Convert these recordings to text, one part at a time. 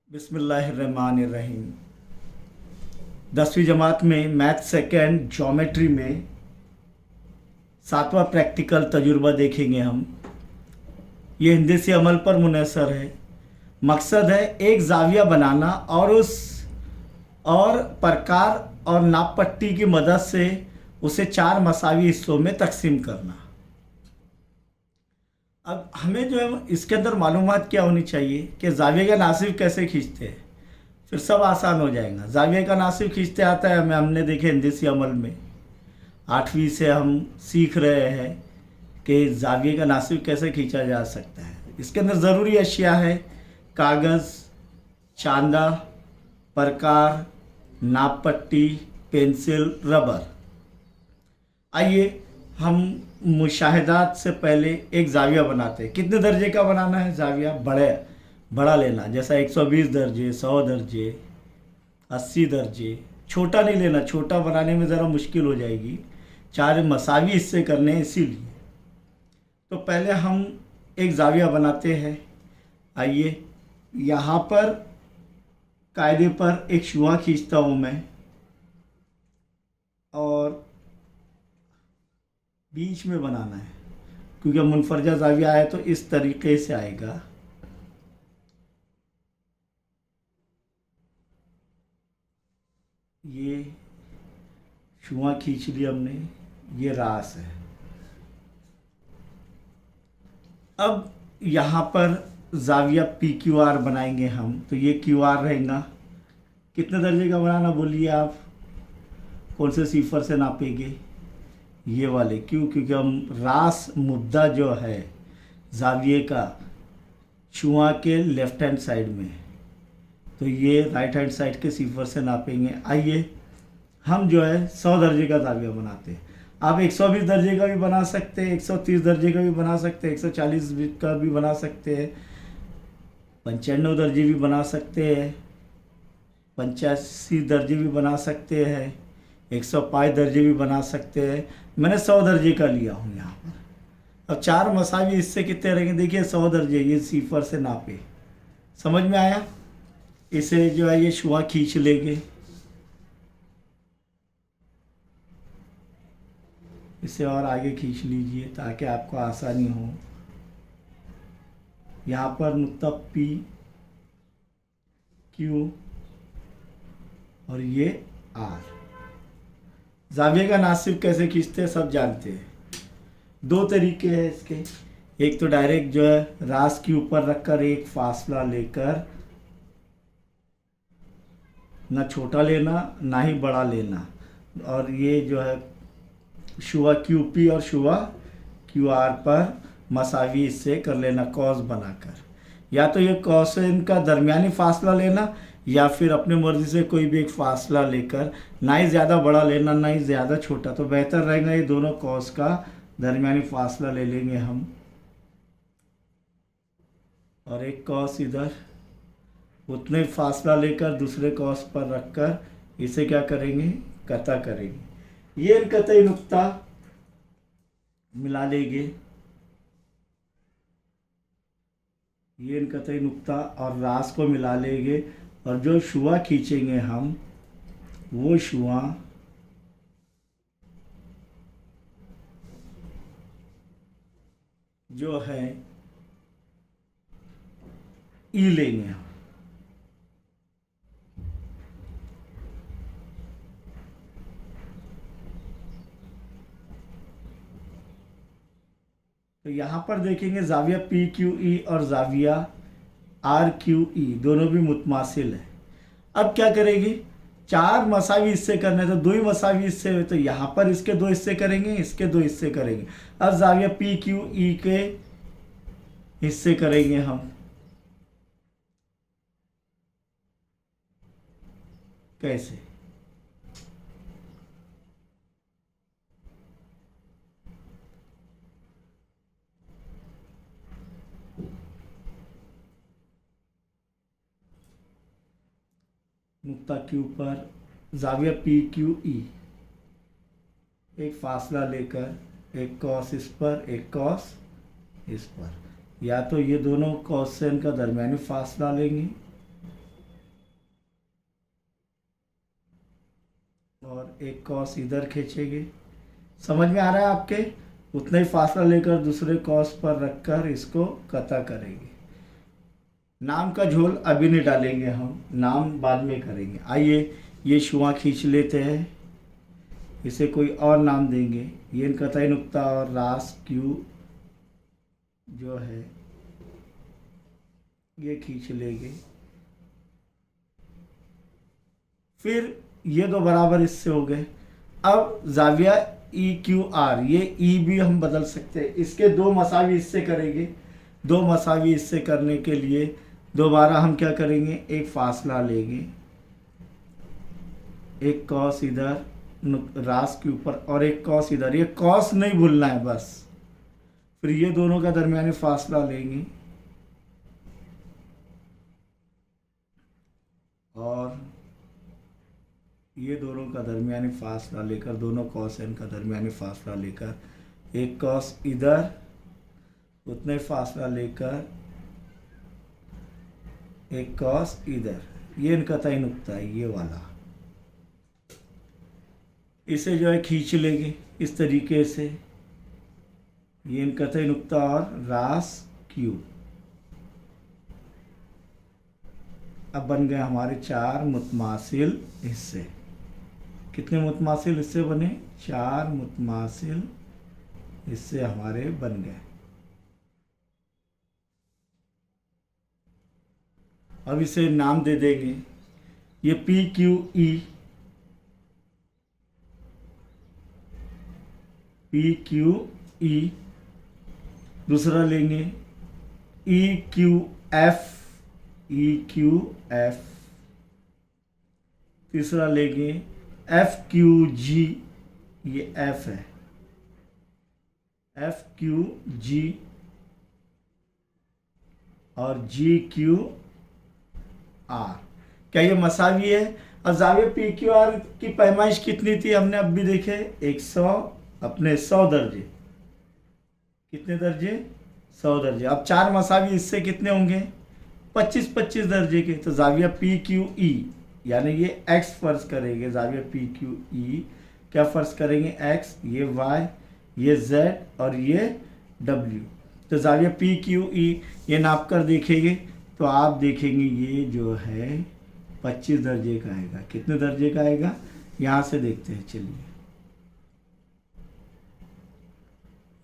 बिस्मिल्लाहिर्रहमानिर्रहीम। 10वीं जमात में मैथ सेकेंड ज्योमेट्री में 7वां प्रैक्टिकल तजुर्बा देखेंगे हम। ये हिंदी से अमल पर मुनहसर है। मकसद है एक जाविया बनाना और प्रकार और नाप पट्टी की मदद से उसे 4 मसावी हिस्सों में तकसीम करना। अब हमें जो है इसके अंदर मालूमात क्या होनी चाहिए कि जाविये का नासिब कैसे खींचते हैं, फिर सब आसान हो जाएगा। जाविये का नासिब खींचते आता है हमने देखे हिंदी से अमल में। 8वीं से हम सीख रहे हैं कि जाविये का नासिब कैसे खींचा जा सकता है। इसके अंदर ज़रूरी अशिया है कागज़, चांदा, प्रकार, नाप पट्टी, पेंसिल, रबर। आइए हम मुशाहिदात से पहले एक जाविया बनाते हैं। कितने दर्जे का बनाना है जाविया? बड़ा लेना, जैसा 120 दर्जे, 100 दर्जे, 80 दर्जे। छोटा नहीं लेना, छोटा बनाने में ज़रा मुश्किल हो जाएगी। 4 मसावी हिस्से करने हैं इसीलिए। तो पहले हम एक जाविया बनाते हैं। आइए यहाँ पर कायदे पर एक शुआ खींचता हूँ मैं और बीच में बनाना है, क्योंकि मुनफरजा जाविया है तो इस तरीके से आएगा। ये शुआ खींच लिया हमने, ये रास है। अब यहाँ पर जाविया पी क्यू आर बनाएंगे हम। तो ये क्यू आर रहेगा। कितने दर्जे का बनाना बोलिए आप? कौन से सिफर से नापेंगे? ये वाले। क्यों? क्योंकि हम रास मुद्दा जो है जाविये का शुआ के लेफ्ट हैंड साइड में, तो ये राइट हैंड साइड के सिफर से नापेंगे। आइए हम जो है 100 दर्जे का जाविया बनाते हैं। आप 120 दर्जे का भी बना सकते हैं, 130 दर्जे का भी बना सकते हैं, 140 का भी बना सकते हैं, 95 दर्जे भी बना सकते हैं, 85 दर्जे भी बना सकते हैं, 105 दर्जे भी बना सकते हैं। मैंने 100 दर्जे का लिया हूँ यहाँ पर। अब 4 मसावी हिस्से कितने रहेंगे? देखिए 100 दर्जे, ये सिफर से नापे। समझ में आया? इसे जो है ये शुआ खींच लेंगे। इसे और आगे खींच लीजिए ताकि आपको आसानी हो। यहाँ पर नुक्ता पी क्यू और ये आर। जाविये का नासिब कैसे खींचते हैं सब जानते हैं। 2 तरीके हैं इसके। एक तो डायरेक्ट जो है रास के ऊपर रखकर एक फासला लेकर, ना छोटा लेना ना ही बड़ा लेना, और ये जो है शुआ क्यू पी और शुआ क्यू आर पर मसावी हिस्से कर लेना कॉस बनाकर। या तो ये कॉस से इनका दरमियानी फासला लेना, या फिर अपने मर्जी से कोई भी एक फासला लेकर, ना ही ज़्यादा बड़ा लेना ना ही ज़्यादा छोटा। तो बेहतर रहेगा ये दोनों कॉस का दरमियानी फासला ले लेंगे हम, और एक कॉस इधर उतने फासला लेकर दूसरे कॉस पर रखकर इसे क्या करेंगे? कता करेंगे। ये कतई नुक्ता मिला लेंगे, ये कतई नुक्ता और रास को मिला लेंगे, और जो शुआ खींचेंगे हम वो शुआ जो है ई लेंगे हम। तो यहाँ पर देखेंगे जाविया पी क्यू ई और जाविया आर क्यू ई दोनों भी मुतमासिल है। अब क्या करेगी? 4 मसावी हिस्से करने, तो 2 ही मसावी हिस्से हुए, तो यहाँ पर इसके 2 हिस्से करेंगे, इसके 2 हिस्से करेंगे। अब जाविया पी क्यू ई के हिस्से करेंगे हम। कैसे? नुक्ता क्यू पर जाविया पी क्यू ई, एक फासला लेकर एक कॉस इस पर, एक कॉस इस पर, या तो ये दोनों कॉसेन का दरमियानी फासला लेंगे और एक कॉस इधर खींचेंगे। समझ में आ रहा है आपके? उतना ही फासला लेकर दूसरे कॉस पर रखकर इसको कता करेंगे। नाम का झोल अभी नहीं डालेंगे, हम नाम बाद में करेंगे। आइए ये छुआ खींच लेते हैं, इसे कोई और नाम देंगे। ये कतई नुक्ता और रास क्यू जो है ये खींच लेंगे। फिर ये दो बराबर इससे हो गए। अब जाविया ई क्यू आर, ये ई भी हम बदल सकते हैं। इसके दो मसावी हिस्से करेंगे। दो मसावी हिस्से करने के लिए दोबारा हम क्या करेंगे, एक फासला लेंगे, एक कॉस इधर रास के ऊपर और एक कॉस इधर। ये कॉस नहीं भूलना है बस। फिर ये दोनों का दरमियानी फासला लेंगे और ये दोनों का दरमियानी फासला लेकर, दोनों कॉसेन का दरमियानी फासला लेकर, एक कॉस इधर उतने फासला लेकर एक कॉस इधर। ये इनका तय नुक्ता है, ये वाला। इसे जो है खींच लेंगे इस तरीके से। ये इनका तय नुक्ता और रास क्यू। अब बन गए हमारे चार मुतमासिल हिस्से। कितने मुतमासिल हिस्से बने? चार मुतमासिल हिस्से हमारे बन गए। अब इसे नाम दे देंगे। ये P Q E, P Q E. दूसरा लेंगे ई क्यू एफ, ई क्यू एफ। तीसरा लेंगे एफ क्यू जी, ये एफ है, एफ क्यू जी। और जी क्यू आर। क्या ये मसावी है? अब जाविया पी क्यू आर की पैमाइश कितनी थी हमने अब भी देखे, 100 अपने 100 दर्जे। कितने दर्जे? 100 दर्जे। अब चार मसावी इससे कितने होंगे? 25-25 दर्जे के। तो जाविया पी क्यू ई, यानी ये एक्स फर्ज करेंगे। जाविया पी क्यू ई क्या फर्ज करेंगे? एक्स, ये वाई, ये जेड और ये डब्ल्यू। तो जाविया पी क्यू ई ये नाप कर देखेंगे तो आप देखेंगे ये जो है 25 दर्जे का आएगा। कितने दर्जे का आएगा? यहाँ से देखते हैं, चलिए।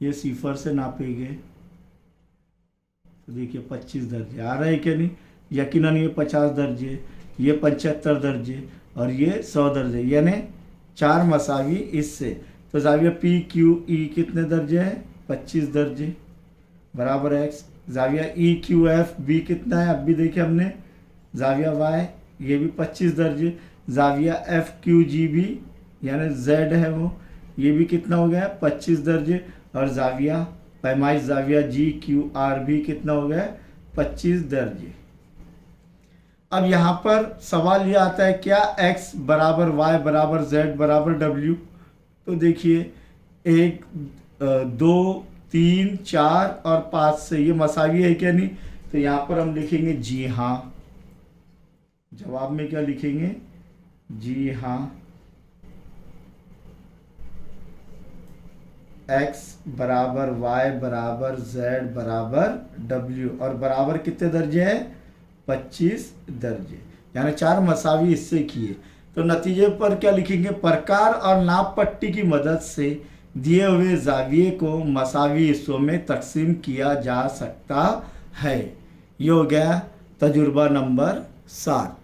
ये सिफर से नापेंगे तो देखिए 25 दर्जे आ रहे हैं क्या नहीं? यकीनन ये 50 दर्जे, ये 75 दर्जे और ये 100 दर्जे, यानी चार मसावी इससे। तो जाविया पी क्यू ई कितने दर्जे हैं? 25 दर्जे बराबर एक्स। जाविया ई क्यू एफ बी कितना है? अब भी देखे हमने। जाविया वाई ये भी 25 दर्जे। जाविया एफ क्यू जी भी यानी जेड है वो, ये भी कितना हो गया? 25 दर्जे। और जाविया पैमाइश जाविया जी क्यू आर भी कितना हो गया? 25 दर्जे। अब यहाँ पर सवाल ये आता है क्या x बराबर y बराबर z बराबर w? तो देखिए 1, 2, 3, 4 और 5 से ये मसावी है क्या नहीं? तो यहाँ पर हम लिखेंगे जी हाँ। जवाब में क्या लिखेंगे? जी हाँ। x बराबर y बराबर z बराबर w और बराबर कितने दर्जे हैं? 25 दर्जे। यानी चार मसावी हिस्से किए। तो नतीजे पर क्या लिखेंगे? प्रकार और नाप पट्टी की मदद से दिए हुए जाविये को मसावी हिस्सों में तकसीम किया जा सकता है। ये हो गया तजुर्बा नंबर 7।